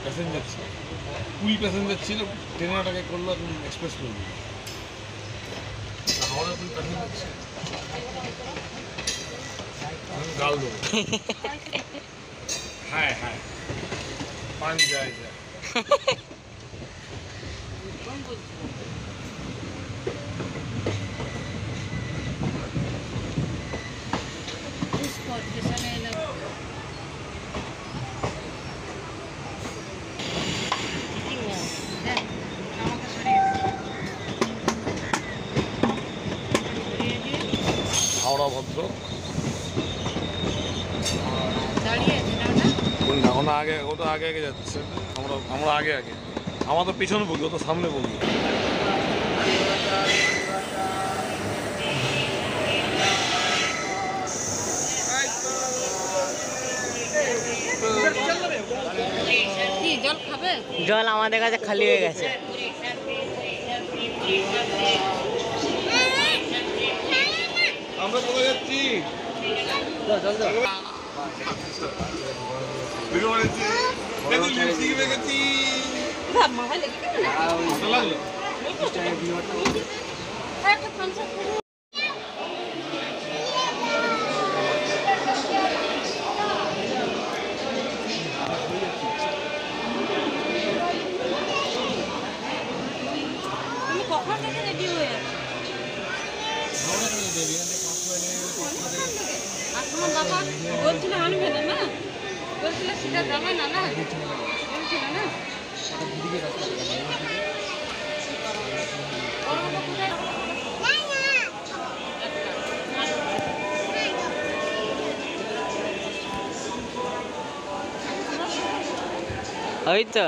Passenger ছিল, কুড়ি passenger ছিল, ট্রেনে টাকা করলো, এখন এক্সপ্রেস করলো। হাওড়া কুড়ি প্যাসেঞ্জার ছিল, গাল দেবো। হ্যাঁ হ্যাঁ, পান যায় যায়। হাওড়া ভদ্রক কোনটা? ওটা আগে, ওটা আগে আগে যাচ্ছে, আমরা আগে আগে, আমার তো পিছনে বলবো, ও তো সামনে বলবো। জল আমাদের কাছে খালি হয়ে গেছে। আমরা চলে যাচ্ছি। কখন থেকে রেডি হয়ে আছে? তোমার বাবা বলছিল আনবে না, না বলছিল সেটা যাবে না, না বলছিল না। ওই তো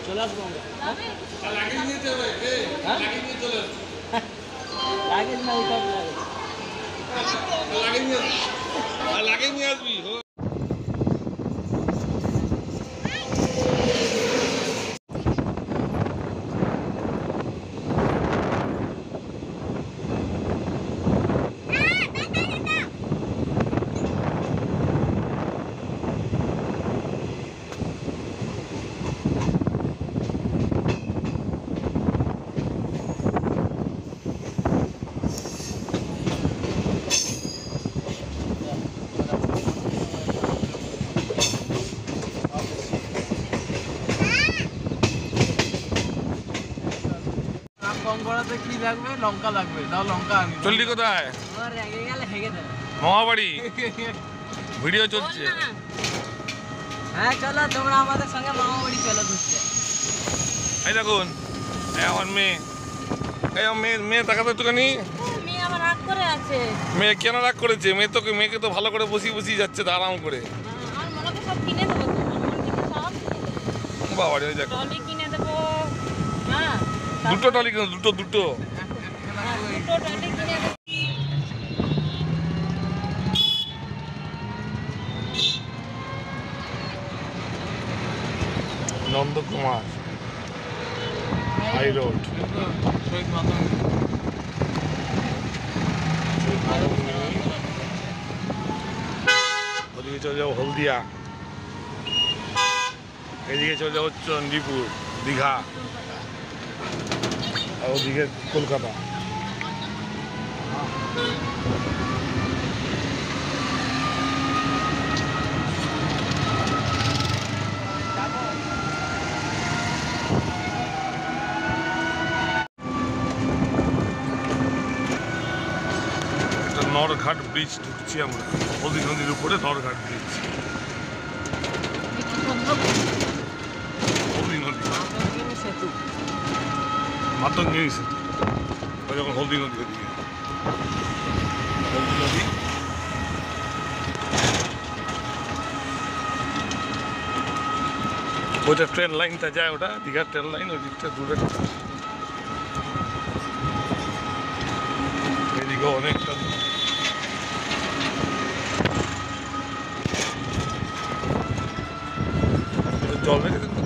চলে আসবো লাগে নিয়ে আসবি। কি লাগবে? লঙ্কা লাগবে, দাও লঙ্কা আনি। চললি কোথায়? মামাবাড়ি, ভিডিও চলছে। হ্যাঁ চলো তোমরা আমাদের সঙ্গে মামাবাড়ি চলো ঘুরতে। এই দেখুন আমার মেয়ে, এই মেয়ে, মেয়ে তাকাতে একটুখানি। মেয়ে আমার রাগ করে আছে। মেয়ে কেন রাগ করেছে? মেয়েকে তো ভালো করে বসিয়ে বসিয়ে যাচ্ছে তো আরাম করে। আর মনে সব কিনে দেবো, বাবা রে, ওই দেখো টলি কিনে দেবো। হ্যাঁ দুটো টলি কিনে, দুটো দুটো টলি কিনে দেবো। নন্দকুমার হাই রোড, ওদিকে চলে যাবো হলদিয়া, এদিকে চলে যাবো চণ্ডীপুর, দীঘা, আর ওদিকে কলকাতা। নরঘাট ব্রিজ ঢুকছি আমরা, হলদি নদীর উপরে নরঘাট ব্রিজ, হলদি নদী, সেতু মাতঙ্গিনী সেতু, ওই যখন হলদি নদী ওদিকে হলদি নদী। ওইটা ট্রেন লাইনটা যায়, ওটা দীঘার ট্রেন লাইন, ওই দিকটা দূরে, এদিকে অনেকটা জল রেখেছেন তো।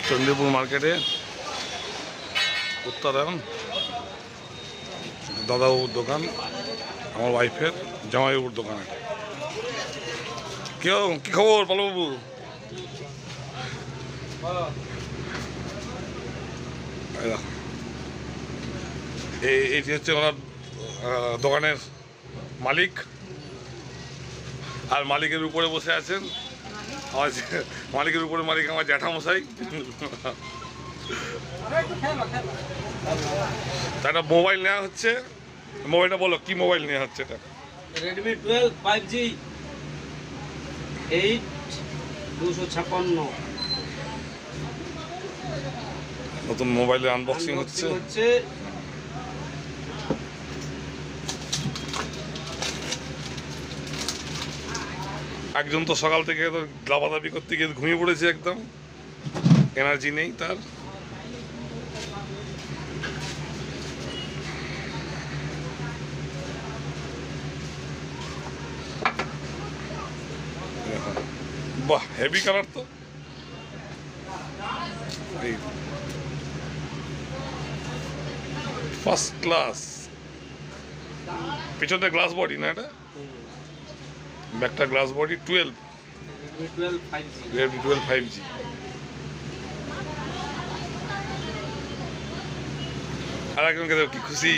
চন্দ্রপুর মার্কেটে উত্তরায়ণ দাদাবাবুর দোকান, আমার ওয়াইফের জামাইবাবুর দোকান। কেউ কি খবর পালবাবু? এইটি হচ্ছে ওনার দোকানের মালিক, আর মালিকের উপরে বসে আছেন আমার মালিকের উপরে মালিক আমার জ্যাঠামশাই। একটা মোবাইল নেওয়া হচ্ছে, মোবাইলটা বলো কি মোবাইল নেওয়া হচ্ছে? এটা Redmi 12 5G 8256 নতুন মোবাইলের আনবক্সিং হচ্ছে। একজন তো সকাল থেকে তো লাভালাভি করতে গিয়ে ঘুমিয়ে পড়েছে, একদম এনার্জি নেই তার। বাহ, হেভি কালার তো। ফার্স্ট ক্লাস, পিছনে গ্লাস বডি না, এটা ব্যাকটা গ্লাস বডি। 12 Redmi 12 5G। আর একজনকে কি খুশি।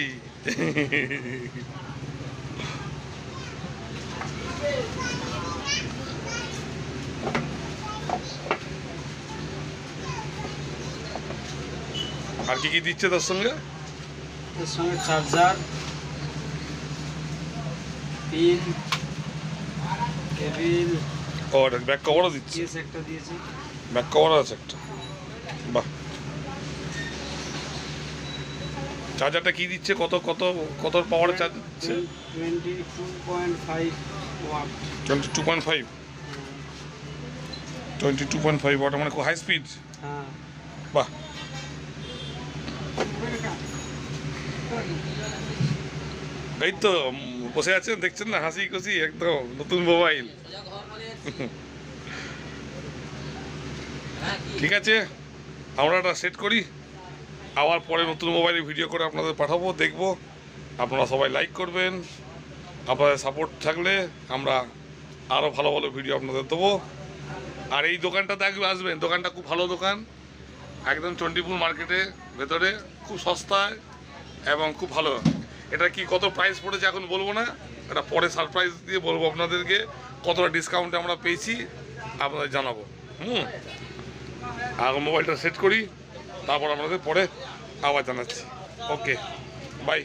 আর কি কি দিচ্ছে তার সঙ্গে? এর সঙ্গে চার্জার, পিন, কেবিল, ও এটা ব্যাক কভারও দিচ্ছে, কেস একটা দিয়েছে, ব্যাক কভারও আছে একটা। বাহ, চার্জারটা কি দিচ্ছে? কত কত কত পাওয়ারের চার্জ দিচ্ছে? 22.5 ওয়াট। 22.5 22.5 ওয়াট, মানে খুব হাই স্পিড। হ্যাঁ, বাহ, এই তো বসে আছেন, দেখছেন না, হাসি খুশি একদম, নতুন মোবাইল। ঠিক আছে, আমরা এটা সেট করি, আবার পরে নতুন মোবাইলে ভিডিও করে আপনাদের পাঠাবো, দেখবো। আপনারা সবাই লাইক করবেন, আপনাদের সাপোর্ট থাকলে আমরা আরও ভালো ভালো ভিডিও আপনাদের দেবো। আর এই দোকানটাতে একবার আসবেন, দোকানটা খুব ভালো দোকান, একদম চণ্ডীপুর মার্কেটে ভেতরে, খুব সস্তায় এবং খুব ভালো। এটা কি কত প্রাইস পড়েছে এখন বলবো না, এটা পরে সারপ্রাইজ দিয়ে বলবো আপনাদেরকে, কতটা ডিসকাউন্টে আমরা পেয়েছি আপনাদের জানাবো। আর মোবাইলটা সেট করি, তারপর আপনাদের পরে আবার জানাচ্ছি। ওকে, বাই।